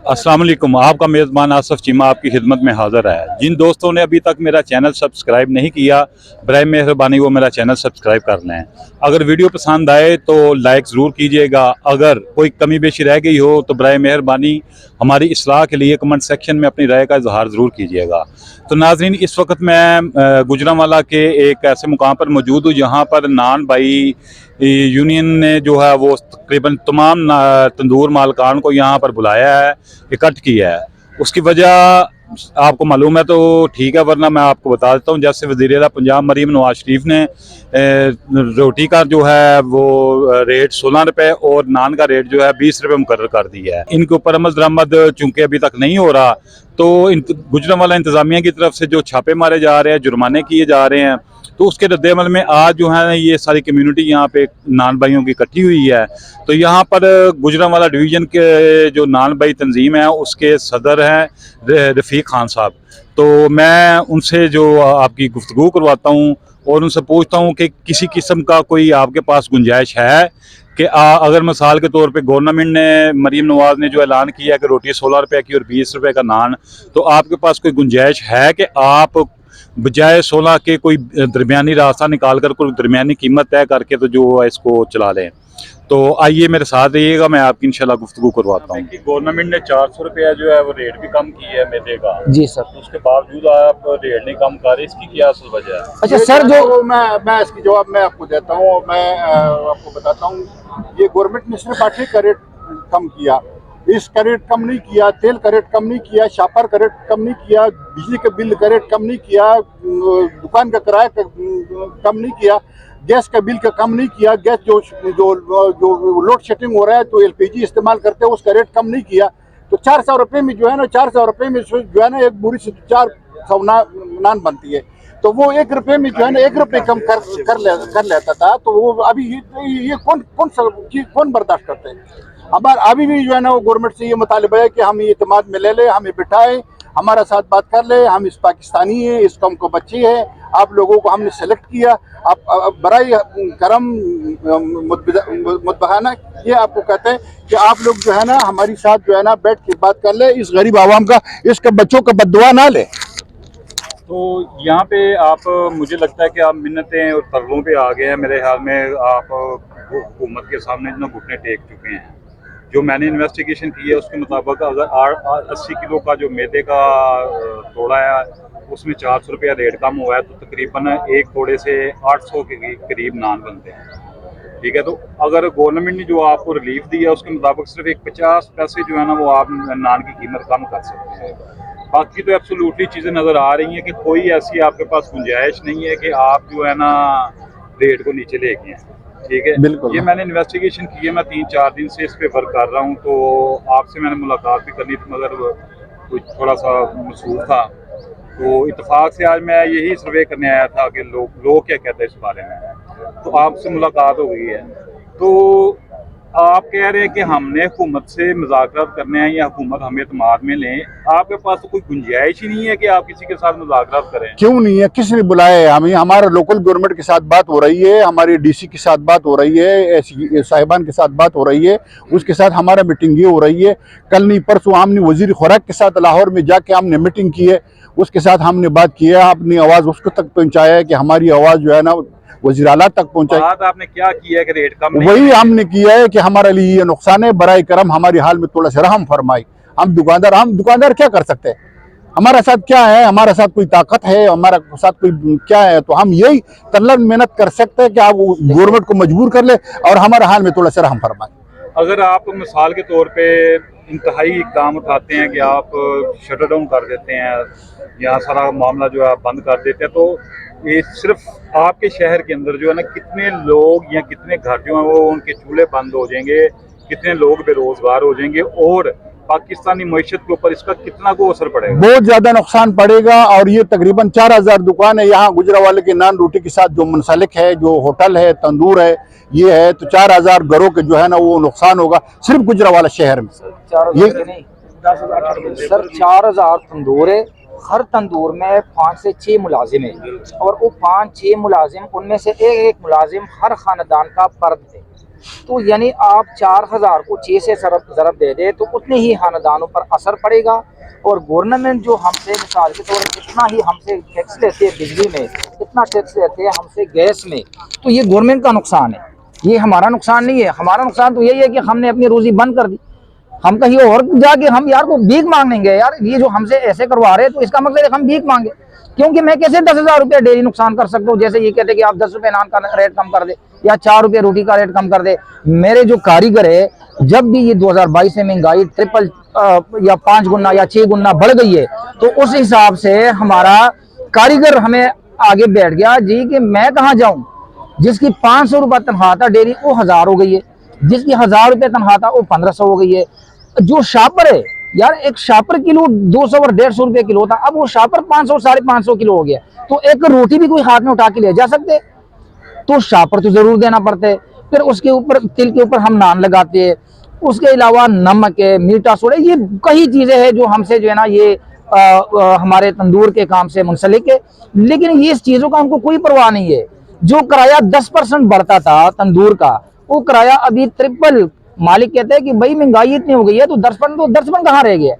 अस्सलाम वालेकुम। आपका मेज़बान आसफ चीमा आपकी खिदमत में हाज़िर है। जिन दोस्तों ने अभी तक मेरा चैनल सब्सक्राइब नहीं किया, बराए मेहरबानी वो मेरा चैनल सब्सक्राइब कर लें। अगर वीडियो पसंद आए तो लाइक ज़रूर कीजिएगा। अगर कोई कमी बेशी रह गई हो तो बराए मेहरबानी हमारी इस्लाह के लिए कमेंट सेक्शन में अपनी राय का इजहार ज़रूर कीजिएगा। तो नाज़रीन, इस वक्त मैं गुजरांवाला के एक ऐसे मुकाम पर मौजूद हूँ जहाँ पर नान भाई यूनियन ने जो है वो तकरीबन तमाम तंदूर मालकान को यहाँ पर बुलाया है, इकट्ठ किया है। उसकी वजह आपको मालूम है तो ठीक है, वरना मैं आपको बता देता हूँ। जैसे वज़ीर-ए-आला पंजाब मरीम नवाज शरीफ ने रोटी का जो है वो रेट 16 रुपये और नान का रेट जो है 20 रुपये मुकर्रर कर दिया है। इनके ऊपर अमल दरामद चूँकि अभी तक नहीं हो रहा, तो गुजरांवाला इंतज़ामिया की तरफ से जो छापे मारे जा रहे हैं, जुर्माने किए जा रहे हैं, तो उसके रद्द-ए-अमल में आज जो है ये सारी कम्युनिटी यहाँ पे नान भाइयों की इकट्ठी हुई है। तो यहाँ पर गुजरांवाला डिवीज़न के जो नान भाई तंजीम है उसके सदर हैं रफ़ीक खान साहब। तो मैं उनसे जो आपकी गुफ्तगू करवाता हूँ और उनसे पूछता हूँ कि किसी किस्म का कोई आपके पास गुंजाइश है कि अगर मिसाल के तौर पे गवर्नमेंट ने मरीम नवाज ने जो ऐलान किया है कि रोटी 16 रुपये की और 20 रुपये का नान, तो आपके पास कोई गुंजाइश है कि आप बजाय 16 के कोई दरमियानी रास्ता निकाल कर कोई दरमियानी कीमत तय करके तो जो है इसको चला लें? तो आइए मेरे साथ रहिएगा, मैं आपकी इंशाल्लाह गुफ्तगू करवाता हूँ। गवर्नमेंट ने 400 रुपया जो है वो रेट भी कम किया है मैदे का। जी सर। तो उसके बावजूद आप रेट नहीं कम कर रहे, इसकी क्या असल वजह है? अच्छा सर, जो मैं इसकी जवाब मैं आपको देता हूँ। मैं आपको बताता हूँ, ये गवर्नमेंट ने सिर्फ आटे का रेट कम किया, इस का रेट कम नहीं किया, तेल का रेट कम नहीं किया, शापर का रेट कम नहीं किया, बिजली के बिल का रेट कम नहीं किया, दुकान का किराया कम नहीं किया, गैस का बिल का कम नहीं किया। गैस जो जो जो लोड शेडिंग हो रहा है तो एलपीजी इस्तेमाल करते हैं, उसका रेट कम नहीं किया। तो 400 रुपये में जो है ना, 400 रुपये में जो है ना एक बुरी से 400 नान बनती है। तो वो 1 रुपये में जो है ना 1 रुपये कम कर लेता था। तो वो अभी ये कौन बर्दाश्त करते हैं? हमारा अभी भी जो है ना वो गवर्नमेंट से ये मुतालिबा है कि हम ये इत्मीनान में ले ले, हमें बिठाए, हमारा साथ बात कर ले। हम इस पाकिस्तानी हैं, इस कौम को बच्चे हैं, आप लोगों को हमने सेलेक्ट किया, आप बराई करम मुतबहाना ये आपको कहते हैं कि आप लोग जो है ना हमारी साथ जो है ना बैठ के बात कर ले, इस गरीब आवाम का, इसके बच्चों का बद्दुआ ना ले। तो यहाँ पे आप, मुझे लगता है कि आप मिन्नतें और तरलों पे आ गए हैं। मेरे ख्याल में आप हुकूमत के सामने इतना घुटने टेक चुके हैं। जो मैंने इन्वेस्टिगेशन की है उसके मुताबिक अगर 80 किलो का जो मैदे का तोड़ा है उसमें 400 रुपया रेट कम हुआ है, तो तकरीबन एक तोड़े से 800 के करीब नान बनते हैं। ठीक है, तो अगर गवर्नमेंट ने जो आपको रिलीफ दी है उसके मुताबिक सिर्फ एक 50 पैसे जो है ना वो आप नान की कीमत कम कर सकते हैं। बाकी तो एब्सोल्युटली चीज़ें नज़र आ रही हैं कि कोई ऐसी आपके पास गुंजाइश नहीं है कि आप जो है ना रेट को नीचे ले गए हैं। ठीक है, ये मैंने इन्वेस्टिगेशन की है, मैं 3-4 दिन से इस पे वर्क कर रहा हूँ। तो आपसे मैंने मुलाकात भी करनी थी मगर कुछ थोड़ा सा मसरूफ था, तो इत्तेफाक से आज मैं यही सर्वे करने आया था कि लोग क्या कहते हैं इस बारे में। तो आपसे मुलाकात हो गई है। तो आप कह रहे हैं कि हमने हुकूमत से मुज़ाकरात करने हैं या हुकूमत हमें इत्मीनान में लें, आपके पास तो कोई गुंजाइश ही नहीं है कि आप किसी के साथ मुज़ाकरात करें? क्यों नहीं है? किसने बुलाया है? हमें हमारा लोकल गवर्नमेंट के साथ बात हो रही है, हमारी डीसी के साथ बात हो रही है, साहिबान के साथ बात हो रही है, उसके साथ हमारा मीटिंग ये हो रही है। कल नहीं परसों हमने वजीर खुराक के साथ लाहौर में जाके हमने मीटिंग की है, उसके साथ हमने बात की है, अपनी आवाज़ उसको तक पहुँचाया है कि हमारी आवाज़ जो है ना वज़ीर आला तक पहुँचाई। बात आपने क्या किया है कि रेट कम नहीं? वही हमने किया है कि हमारे लिए ये नुकसान है, बराए करम हमारी हाल में थोड़ा सा रहम फरमाई। हम दुकानदार क्या कर सकते हैं? हमारा साथ क्या है? हमारा साथ कोई ताकत है? हमारा साथ कोई क्या है? तो हम यही तल्लन मेहनत कर सकते हैं कि आप गवर्नमेंट को मजबूर कर ले और हमारे हाल में थोड़ा सा रहम फरमाए। अगर आप मिसाल के तौर पे इंतहाई इक़दाम उठाते हैं कि आप शटर डाउन कर देते हैं, यहाँ सारा मामला जो है आप बंद कर देते हैं, तो ये सिर्फ आपके शहर के अंदर जो है ना कितने लोग या कितने घर जो हैं वो उनके चूल्हे बंद हो जाएंगे, कितने लोग बेरोजगार हो जाएंगे और पाकिस्तानी मईशत के ऊपर इसका कितना को असर पड़ेगा? बहुत ज्यादा नुकसान पड़ेगा। और ये तकरीबन 4000 दुकान है यहाँ गुजरांवाले के नान रोटी के साथ जो मुंसलिक है, जो होटल है, तंदूर है, ये है, तो 4000 घरों के जो है ना वो नुकसान होगा सिर्फ गुजरांवाला शहर में। ये सर 4000 तंदूर है, हर तंदूर में 5 से 6 मुलाजिम है और वो 5-6 मुलाजिम, उनमें से एक मुलाजिम हर खानदान का फर्द है। तो यानी आप 4000 को 6 से ज़रब दे दे तो उतने ही खानदानों पर असर पड़ेगा। और गवर्नमेंट जो हमसे मिसाल के तौर पर इतना ही हमसे टैक्स लेते हैं बिजली में, इतना टैक्स लेते हैं हमसे गैस में, तो ये गवर्नमेंट का नुकसान है, ये हमारा नुकसान नहीं है। हमारा नुकसान तो यही है कि हमने अपनी रोजी बंद कर दी, हम कहीं और जाके हम यार को भीख मांगेंगे। यार ये जो हमसे ऐसे करवा रहे हैं तो इसका मतलब है हम भीख मांगे, क्योंकि मैं कैसे 10,000 रुपया डेली नुकसान कर सकता हूँ। जैसे ये कहते हैं कि आप 10 रुपये नान का रेट कम कर दे या 4 रुपये रोटी का रेट कम कर दे। मेरे जो कारीगर है, जब भी ये 2022 में महंगाई ट्रिपल या 5 गुना या 6 गुना बढ़ गई है, तो उस हिसाब से हमारा कारीगर हमें आगे बैठ गया जी कि मैं कहाँ जाऊं। जिसकी 500 रुपये तनख्वाह था डेली वो 1000 हो गई है, जिसकी 1000 रुपये तनख्वाह था वो 1500 हो गई है। जो शापर है यार, एक शापर किलो 200 और 150 रुपये किलो था, अब वो शापर 500 550 किलो हो गया। तो एक रोटी भी कोई हाथ में उठा के ले जा सकते, तो शापर तो जरूर देना पड़ता है। फिर उसके ऊपर तिल के ऊपर हम नान लगाते हैं, उसके अलावा नमक है, मीठा सोडा, ये कई चीजें हैं जो हमसे जो है ना ये हमारे तंदूर के काम से मुंसलिक है। लेकिन ये इस चीजों का हमको कोई परवाह नहीं है। जो किराया 10% बढ़ता था तंदूर का, वो किराया अभी ट्रिपल। मालिक कहते हैं कि भाई महंगाई इतनी हो गई है तो 10% कहाँ रह गया।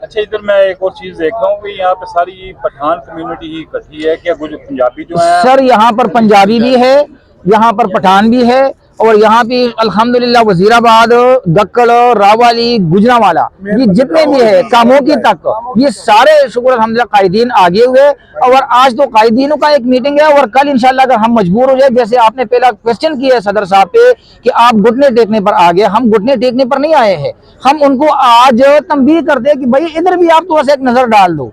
अच्छा, इधर मैं एक और चीज देख रहा हूँ कि यहाँ पे सारी पठान कम्युनिटी ही इकट्ठी है क्या? कुछ पंजाबी जो है सर, यहाँ पर पंजाबी भी है, यहाँ पर पठान भी है, और यहाँ पे अल्हम्दुलिल्लाह वजीराबाद, गक्कड़, रावाली, गुजरावाला, ये जितने भी है कामोकी तक, ये सारे शुक्र अल्हम्दुलिल्लाह कायदीन आगे हुए। और आज तो कायदीनों का एक मीटिंग है, और कल इंशाल्लाह अगर हम मजबूर हो जाए, जैसे आपने पहला क्वेश्चन किया है सदर साहब पे कि आप घुटने टेकने पर आ गए, हम घुटने टेकने पर नहीं आए हैं। हम उनको आज तंबीह करते हैं कि भाई इधर भी आप थोड़ा सा एक नजर डाल दो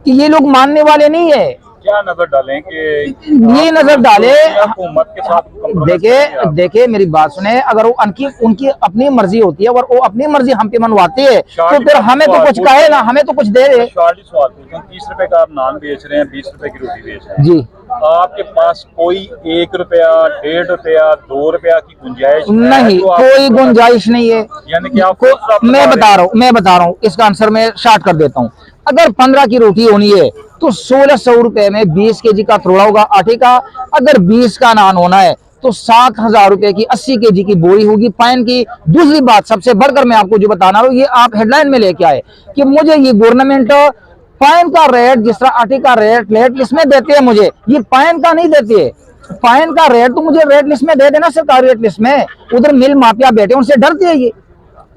कि ये लोग मानने वाले नहीं है। क्या नजर डालें कि ये नजर डाले, हुकूमत के साथ देखिए मेरी बात सुने, अगर वो उनकी अपनी मर्जी होती है और वो अपनी मर्जी हम पे मनवाते हैं तो फिर हमें तो कुछ कहे ना, हमें तो कुछ दे दे। सवाल पूछूं, 30 रुपए का आप नान बेच रहे हैं, 20 रुपए की रोटी बेच रहे हैं जी, आपके पास कोई 1 रुपया, 1.5 रुपया, 2 रुपया की गुंजाइश नहीं, कोई गुंजाइश नहीं है। यानी कि आपको मैं बता रहा हूँ इसका आंसर मैं शार्ट कर देता हूँ। अगर 15 की रोटी होनी है तो 1600 रुपए में 20 केजी का थोड़ा होगा आटे का। अगर 20 का नान होना है तो 7000 रुपए की 80 केजी की बोरी होगी पाइन की। दूसरी बात सबसे बढ़कर मैं आपको जो बताना रहा हूँ, ये आप हेडलाइन में लेके आए कि मुझे ये गवर्नमेंट पाइन का रेट जिस तरह आटे का रेट लिस्ट में देते हैं, मुझे ये पाइन का नहीं देती है। पाइन का रेट तो मुझे रेट लिस्ट में दे देना, सरकारी रेट लिस्ट में। उधर मिल माफिया बैठे उनसे डरती है, ये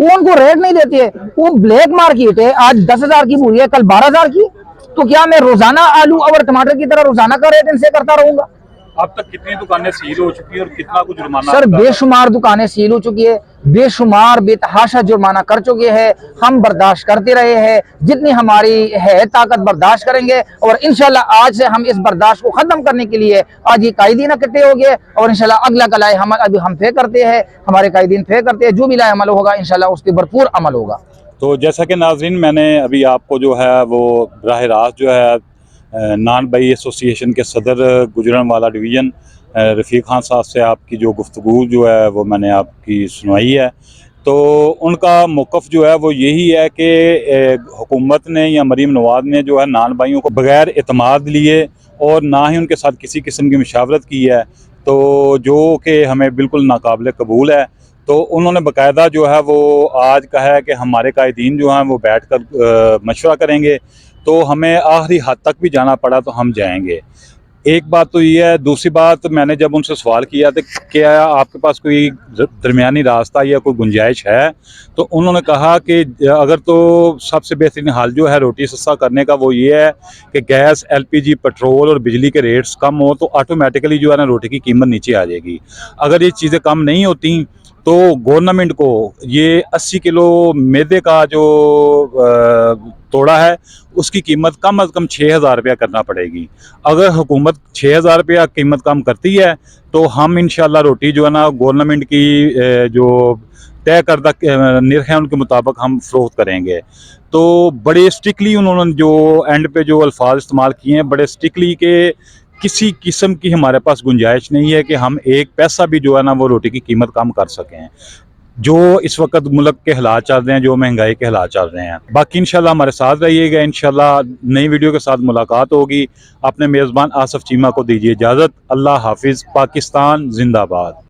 वो उनको रेट नहीं देती है। वो ब्लैक मार्केट है, आज 10,000 की बोरी है, कल 12,000 की। तो क्या मैं रोजाना आलू और टमाटर की तरह रोजाना का रेट इनसे करता रहूंगा? अब तक कितनी दुकानें सील हो चुकी है और कितना कुछ जुर्माना? सर, बेशुमार दुकानें सील हो चुकी है, बेशुमार बेतहाशा जुर्माना कर चुके हैं। हम बर्दाश्त करते रहे हैं, जितनी हमारी है ताकत बर्दाश्त करेंगे। और इंशाल्लाह आज से हम इस बर्दाश्त को खत्म करने के लिए आज ये कायदीन इकट्ठे हो गए, और इंशाल्लाह अगला कलाए हम अभी हम तय करते हैं, हमारे कायदीन तय करते हैं, जो भी लाए अमल होगा इंशाल्लाह उस पर भरपूर अमल होगा। तो जैसा कि नाज़रीन, मैंने अभी आपको जो है वो बराह रास्त जो है नान भाई एसोसिएशन के सदर गुजरांवाला डिवीज़न रफ़ीक खान साहब से आपकी जो गुफ्तगू जो है वो मैंने आपकी सुनवाई है। तो उनका मौक़िफ़ जो है वो यही है कि हुकूमत ने या मरीम नवाज़ ने जो है नान भाइयों को बग़ैर एतमाद लिए और ना ही उनके साथ किसी किस्म की मशावरत की है, तो जो कि हमें बिल्कुल नाकाबिल कबूल है। तो उन्होंने बाकायदा जो है वो आज कहा है कि हमारे कायदीन जो हैं वो बैठ कर मशवरा करेंगे, तो हमें आखिरी हद तक भी जाना पड़ा तो हम जाएंगे। एक बात तो ये है। दूसरी बात, मैंने जब उनसे सवाल किया था क्या आपके पास कोई दरमियानी रास्ता या कोई गुंजाइश है, तो उन्होंने कहा कि अगर तो सबसे बेहतरीन हाल जो है रोटी सस्ता करने का वो ये है कि गैस, LPG, पेट्रोल और बिजली के रेट्स कम हो तो ऑटोमेटिकली जो है ना रोटी की कीमत नीचे आ जाएगी। अगर ये चीज़ें कम नहीं होती तो गवर्नमेंट को ये 80 किलो मैदे का जो तोड़ा है उसकी कीमत कम अज़ कम 6,000 रुपया करना पड़ेगी। अगर हुकूमत 6,000 रुपया कीमत कम करती है तो हम इंशाल्लाह रोटी जो है ना गवर्नमेंट की जो तय करदा निर्ख है उनके मुताबिक हम फ़रोख्त करेंगे। तो बड़े स्ट्रिक्टली उन्होंने जो एंड पे जो अल्फाज इस्तेमाल किए हैं, बड़े स्ट्रिक्टली के किसी किस्म की हमारे पास गुंजाइश नहीं है कि हम एक पैसा भी जो है ना वो रोटी की कीमत कम कर सकें, जो इस वक्त मुल्क के हालात चल रहे हैं, जो महंगाई के हालात चल रहे हैं। बाकी इंशाल्लाह हमारे साथ रहिएगा, इंशाल्लाह नई वीडियो के साथ मुलाकात होगी। अपने मेज़बान आसफ़ चीमा को दीजिए इजाज़त। अल्लाह हाफिज़। पाकिस्तान जिंदाबाद।